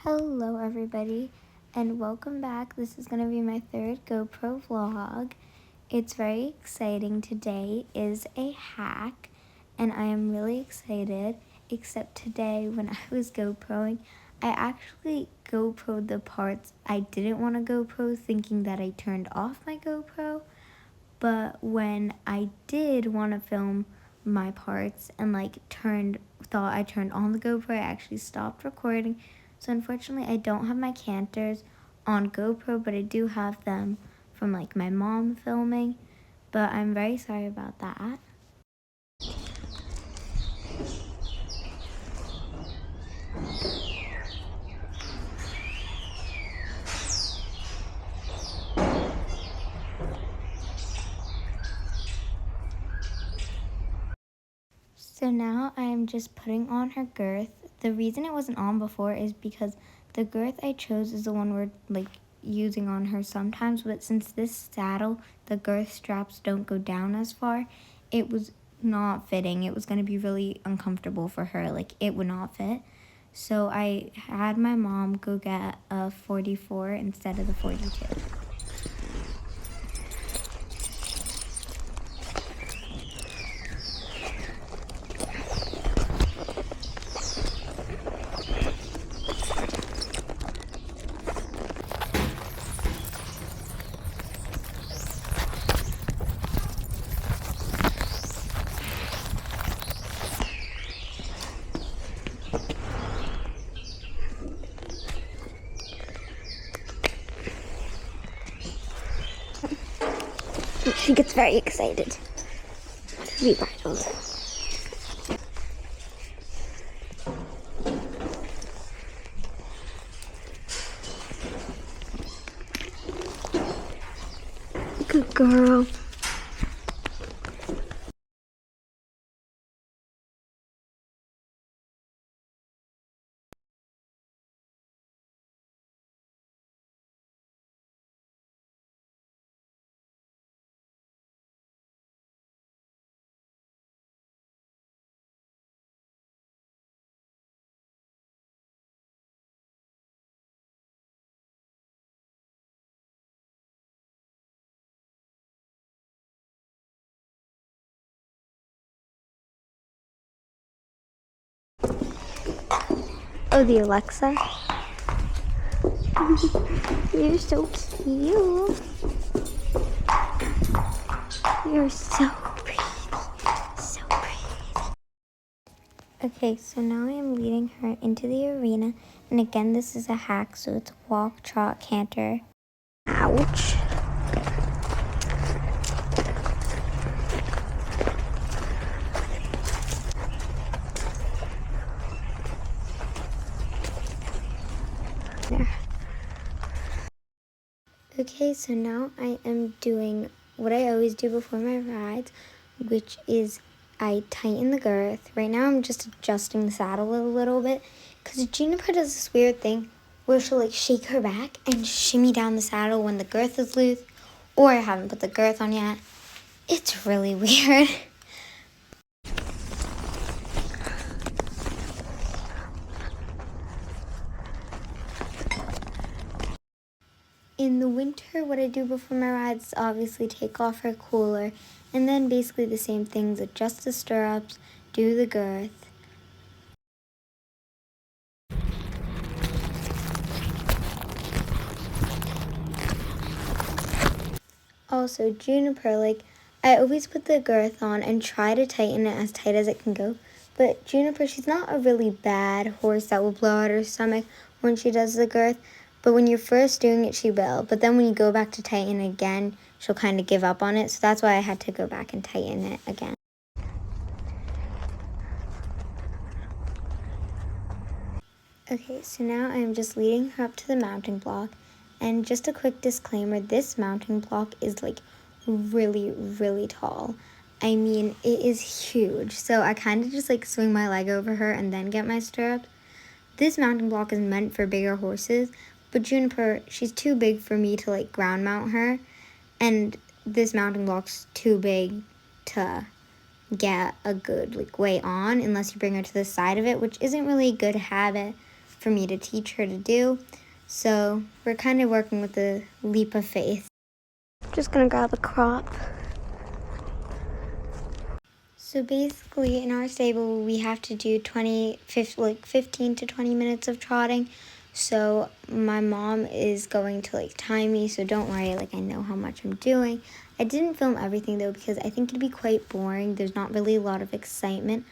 Hello everybody and welcome back. This is going to be my third GoPro vlog. It's very exciting. Today is a hack and I am really excited, except today when I was GoProing, I actually GoPro'd the parts I didn't want to GoPro, thinking that I turned off my GoPro. But when I did want to film my parts and thought I turned on the GoPro, I actually stopped recording. So unfortunately I don't have my canters on GoPro, but I do have them from my mom filming. But I'm very sorry about that. So now I'm just putting on her girth. The reason it wasn't on before is because the girth I chose is the one we're using on her sometimes, but since this saddle, the girth straps don't go down as far, it was not fitting. It was going to be really uncomfortable for her. It would not fit. So I had my mom go get a 44 instead of the 42. She gets very excited to be bridled. Good girl. Oh, the Alexa. You're so cute. You're so pretty. So pretty. Okay, so now I am leading her into the arena. And again, this is a hack, so it's walk, trot, canter. Ouch. There. Okay, so now I am doing what I always do before my rides, which is I tighten the girth. Right now I'm just adjusting the saddle a little bit because Juniper does this weird thing where she'll shake her back and shimmy down the saddle when the girth is loose, or I haven't put the girth on yet. It's really weird. In the winter, what I do before my rides is obviously take off her cooler, and then basically the same things, adjust the stirrups, do the girth. Also, Juniper, I always put the girth on and try to tighten it as tight as it can go, but Juniper, she's not a really bad horse that will blow out her stomach when she does the girth. But when you're first doing it, she will. But then when you go back to tighten again, she'll kind of give up on it. So that's why I had to go back and tighten it again. Okay, so now I'm just leading her up to the mounting block. And just a quick disclaimer, this mounting block is really, really tall. I mean, it is huge. So I kind of just swing my leg over her and then get my stirrups. This mounting block is meant for bigger horses, but Juniper, she's too big for me to ground mount her, and this mounting block's too big to get a good weight on unless you bring her to the side of it, which isn't really a good habit for me to teach her to do. So we're kind of working with a leap of faith. Just gonna grab a crop. So basically in our stable we have to do 15 to 20 minutes of trotting. So my mom is going to time me, so don't worry, I know how much I'm doing. I didn't film everything though because I think it'd be quite boring. There's not really a lot of excitement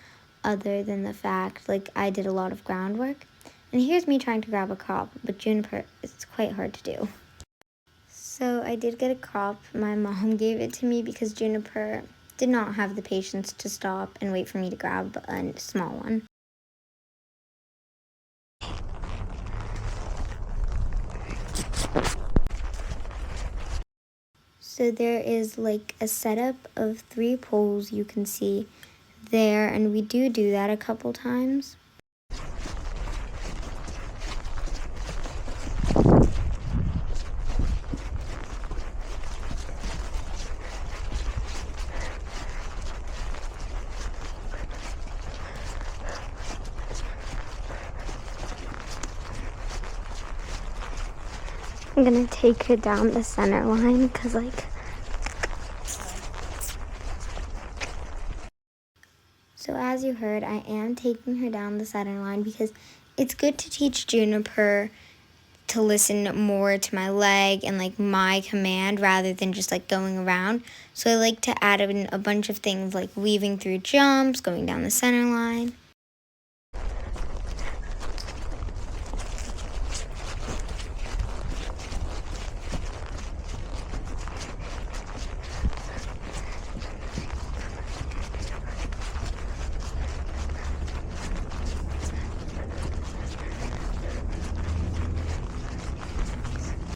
other than the fact I did a lot of groundwork. And here's me trying to grab a crop, but juniper, it's quite hard to do. So I did get a crop. My mom gave it to me because Juniper did not have the patience to stop and wait for me to grab a small one. So there is a setup of 3 poles you can see there, and we do that a couple times. I'm gonna take her down the center line because So as you heard, I am taking her down the center line because it's good to teach Juniper to listen more to my leg and my command rather than just going around. So I like to add in a bunch of things like weaving through jumps, going down the center line.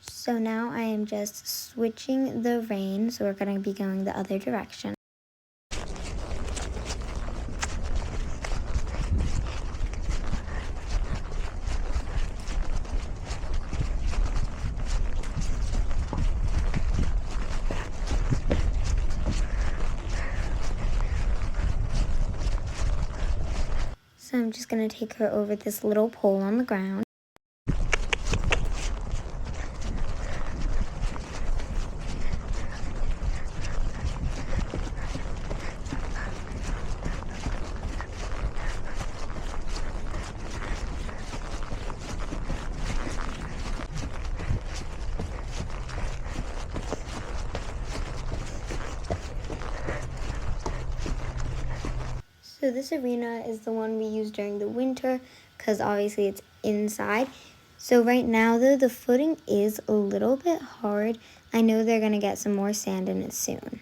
So now I am just switching the rein, so we're going to be going the other direction. So I'm just going to take her over this little pole on the ground. So this arena is the one we use during the winter because obviously it's inside. So right now though, the footing is a little bit hard. I know they're going to get some more sand in it soon.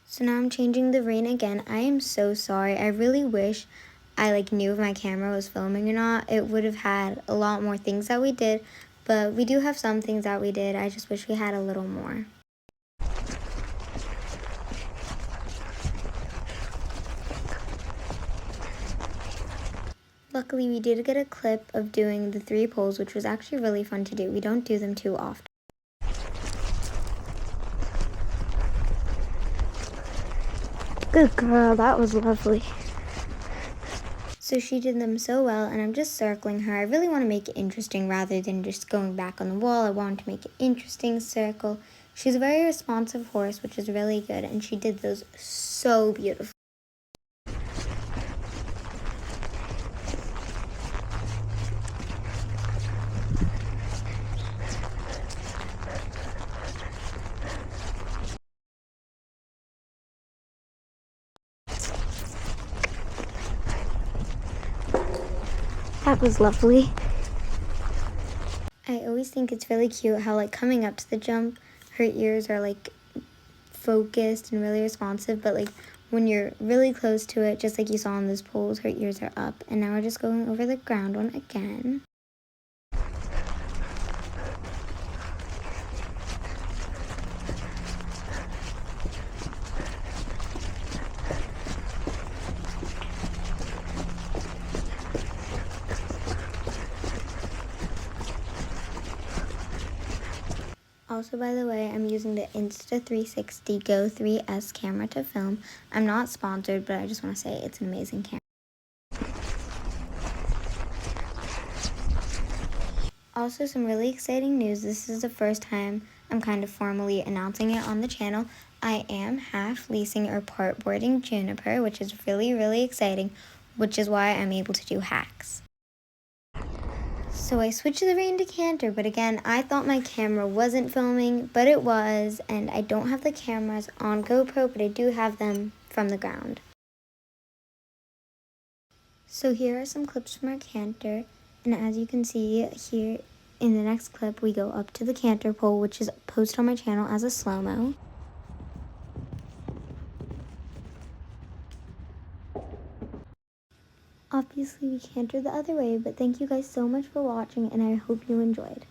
So now I'm changing the rein again. I am so sorry. I really wish I knew if my camera was filming or not. It would have had a lot more things that we did, but we do have some things that we did. I just wish we had a little more. Luckily, we did get a clip of doing the 3 poles, which was actually really fun to do. We don't do them too often. Good girl, that was lovely. So she did them so well, and I'm just circling her. I really want to make it interesting rather than just going back on the wall. I wanted to make it interesting, circle. She's a very responsive horse, which is really good, and she did those so beautifully. That was lovely. I always think it's really cute how coming up to the jump, her ears are focused and really responsive, but when you're really close to it, just like you saw on those poles, her ears are up. And now we're just going over the ground one again. Also, by the way, I'm using the Insta360 Go 3S camera to film. I'm not sponsored, but I just want to say it's an amazing camera. Also, some really exciting news. This is the first time I'm kind of formally announcing it on the channel. I am half leasing or part boarding Juniper, which is really, really exciting, which is why I'm able to do hacks. So I switched the rain decanter, but again, I thought my camera wasn't filming, but it was, and I don't have the cameras on GoPro, but I do have them from the ground. So here are some clips from our canter, and as you can see here in the next clip, we go up to the canter pole, which is posted on my channel as a slow-mo. Obviously, we canter the other way, but thank you guys so much for watching, and I hope you enjoyed.